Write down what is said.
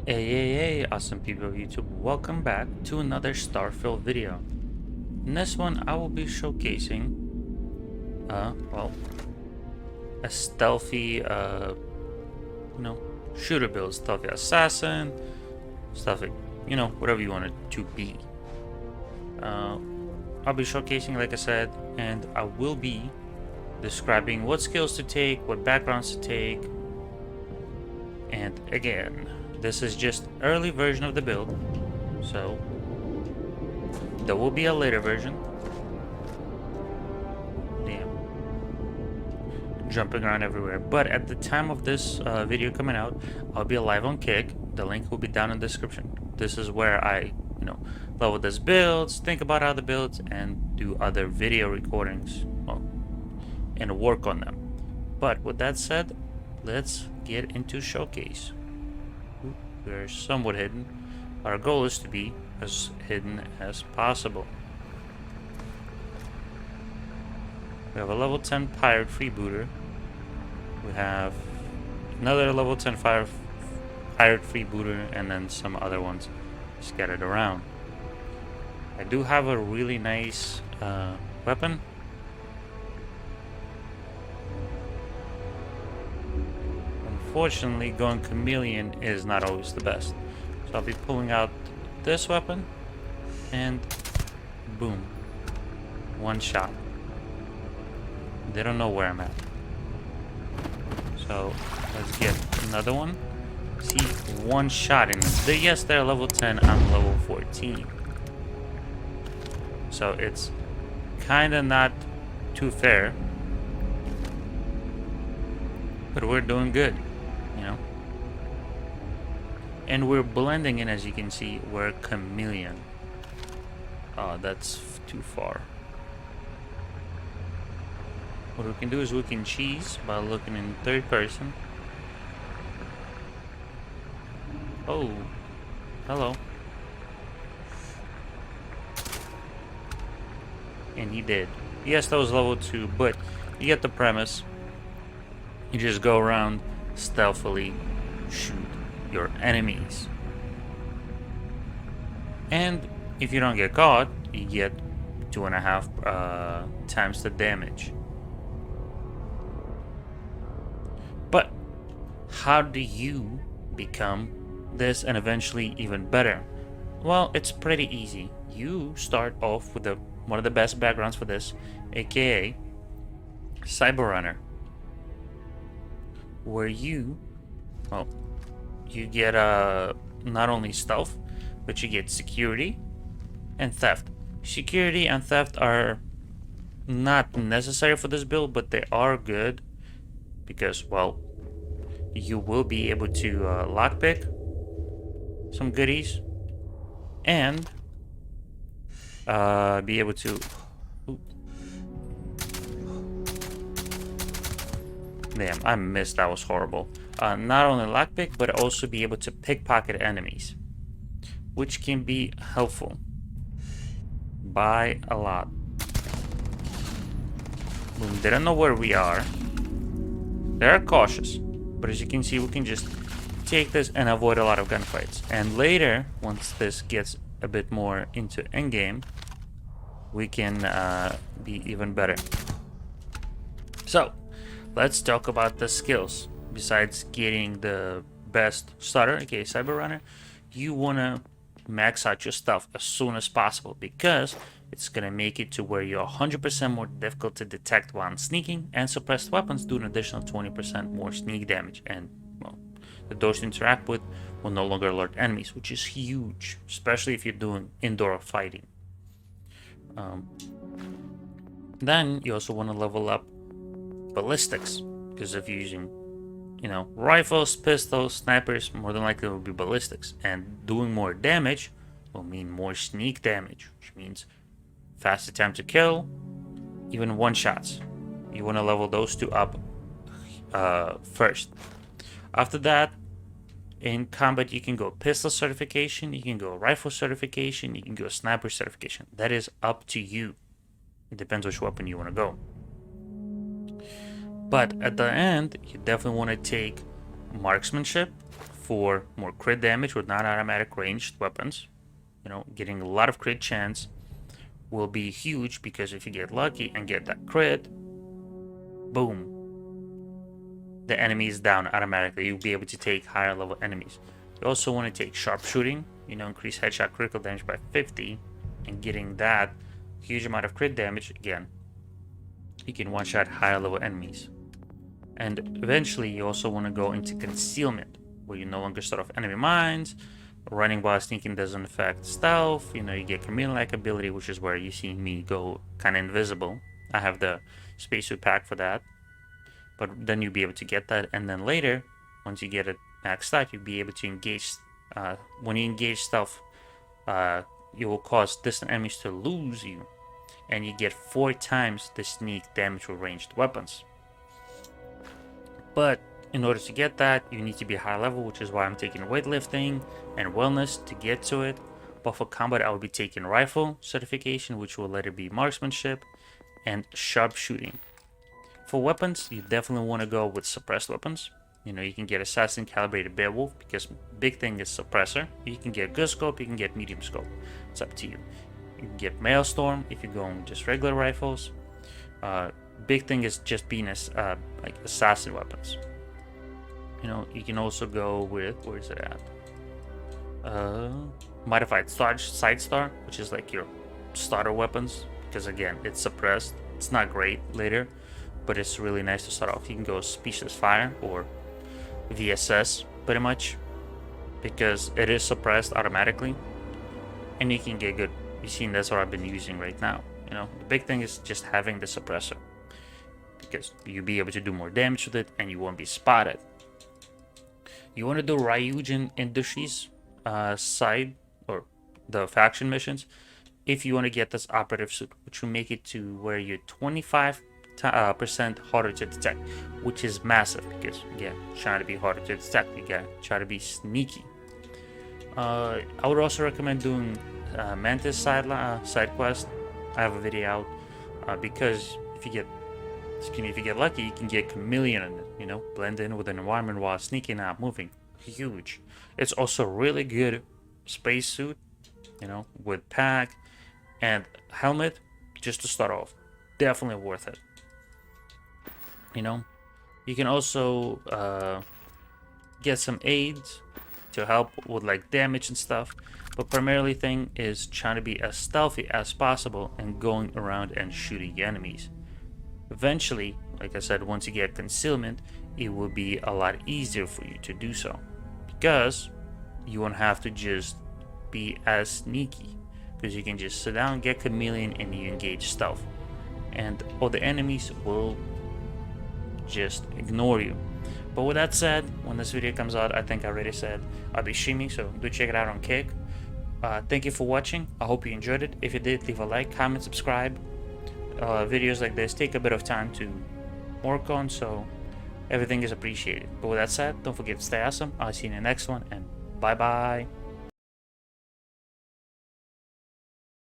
Hey, awesome people of YouTube, welcome back to another Starfield video. In this one, I will be showcasing, a stealthy, shooter build, stealthy assassin, stealthy, whatever you want it to be. I'll be showcasing, like I said, and I will be describing what skills to take, what backgrounds to take, and again, this is just early version of the build, so there will be a later version. Damn. Jumping around everywhere. But at the time of this video coming out, I'll be live on Kick. The link will be down in the description. This is where I, level this builds, think about other builds, and do other video recordings, and work on them. But with that said, let's get into showcase. We're somewhat hidden. Our goal is to be as hidden as possible. We have a level 10 pirate freebooter. We have another level 10 pirate freebooter, and then some other ones scattered around. I do have a really nice weapon. Unfortunately, going chameleon is not always the best. So I'll be pulling out this weapon, and boom, one shot. They don't know where I'm at. So let's get another one. See, one shot in them. Yes, they're level 10, I'm level 14. So it's kinda not too fair. But we're doing good, And we're blending in, as you can see, we're chameleon. Oh, that's too far. What we can do is we can cheese by looking in third person. Oh, hello. And he did. Yes, that was level 2, but you get the premise. You just go around stealthily, shoot your enemies. And if you don't get caught, you get 2.5 times the damage. But how do you become this and eventually even better? Well, it's pretty easy. You start off with one of the best backgrounds for this, aka Cyber Runner, where you get not only stealth, but you get security and theft. Security and theft are not necessary for this build, but they are good because, well, you will be able to lockpick some goodies and be able to. Damn, I missed. That was horrible. Not only lockpick, but also be able to pickpocket enemies, which can be helpful by a lot. Boom, they don't know where we are. They're cautious, but as you can see, we can just take this and avoid a lot of gunfights. And later, once this gets a bit more into endgame, we can be even better. So, let's talk about the skills. Besides getting the best starter, aka Cyber Runner, you want to max out your stuff as soon as possible because it's going to make it to where you're 100% more difficult to detect while sneaking, and suppressed weapons do an additional 20% more sneak damage, and well, the doors to interact with will no longer alert enemies, which is huge, especially if you're doing indoor fighting. Then you also want to level up ballistics, because if you're using rifles, pistols, snipers, more than likely it will be ballistics, and doing more damage will mean more sneak damage, which means faster time to kill, even one shots. You want to level those two up first. After that, in combat, you can go pistol certification, you can go rifle certification, you can go sniper certification. That is up to you. It depends which weapon you want to go. But at the end, you definitely want to take marksmanship, for more crit damage with non-automatic ranged weapons. You know, getting a lot of crit chance will be huge, because if you get lucky and get that crit, boom, the enemy is down automatically. You'll be able to take higher level enemies. You also want to take sharpshooting, you know, increase headshot critical damage by 50, and getting that huge amount of crit damage again. You can one-shot higher level enemies. And eventually you also want to go into concealment, where you no longer start off enemy mines. Running while sneaking doesn't affect stealth. You know, you get chameleon-like ability, which is where you see me go kind of invisible. I have the spacesuit pack for that. But then you'll be able to get that, and then later, once you get it maxed out, you'll be able to engage. When you engage stealth, you will cause distant enemies to lose you, and you get 4 times the sneak damage with ranged weapons. But in order to get that, you need to be high level, which is why I'm taking weightlifting and wellness to get to it. But for combat, I will be taking rifle certification, which will later be marksmanship, and sharpshooting. For weapons, you definitely want to go with suppressed weapons. You know, you can get assassin calibrated beowulf, because big thing is suppressor. You can get good scope, you can get medium scope. It's up to you. You can get maelstrom if you're going with just regular rifles. Big thing is just being like assassin weapons. You know, you can also go with, where is it at? Modified side star, which is like your starter weapons, because again, it's suppressed. It's not great later, but it's really nice to start off. You can go Speechless Fire or VSS pretty much, because it is suppressed automatically, and you can get good. You've seen that's what I've been using right now. You know, the big thing is just having the suppressor, because you'll be able to do more damage with it and you won't be spotted. You want to do Ryujin Industries side, or the faction missions, if you want to get this operative suit, which will make it to where you're 25% harder to detect, which is massive, because again, trying to be harder to detect, you gotta try to be sneaky. I would also recommend doing Mantis side quest. I have a video out, because if you get lucky, you can get chameleon in it, you know, blend in with an environment while sneaking out, moving. Huge. It's also really good spacesuit, you know, with pack and helmet, just to start off. Definitely worth it. You know, you can also get some aids to help with like damage and stuff, but primarily thing is trying to be as stealthy as possible and going around and shooting enemies. Eventually, like I said, once you get concealment, it will be a lot easier for you to do so, because you won't have to just be as sneaky, because you can just sit down, get chameleon, and you engage stealth, and all the enemies will just ignore you. But with that said, when this video comes out, I think I already said I'll be streaming, so do check it out on Kick. Thank you for watching. I hope you enjoyed it. If you did, leave a like, comment, subscribe. Videos like this take a bit of time to work on, so everything is appreciated. But with that said, don't forget to stay awesome. I'll see you in the next one, and bye bye.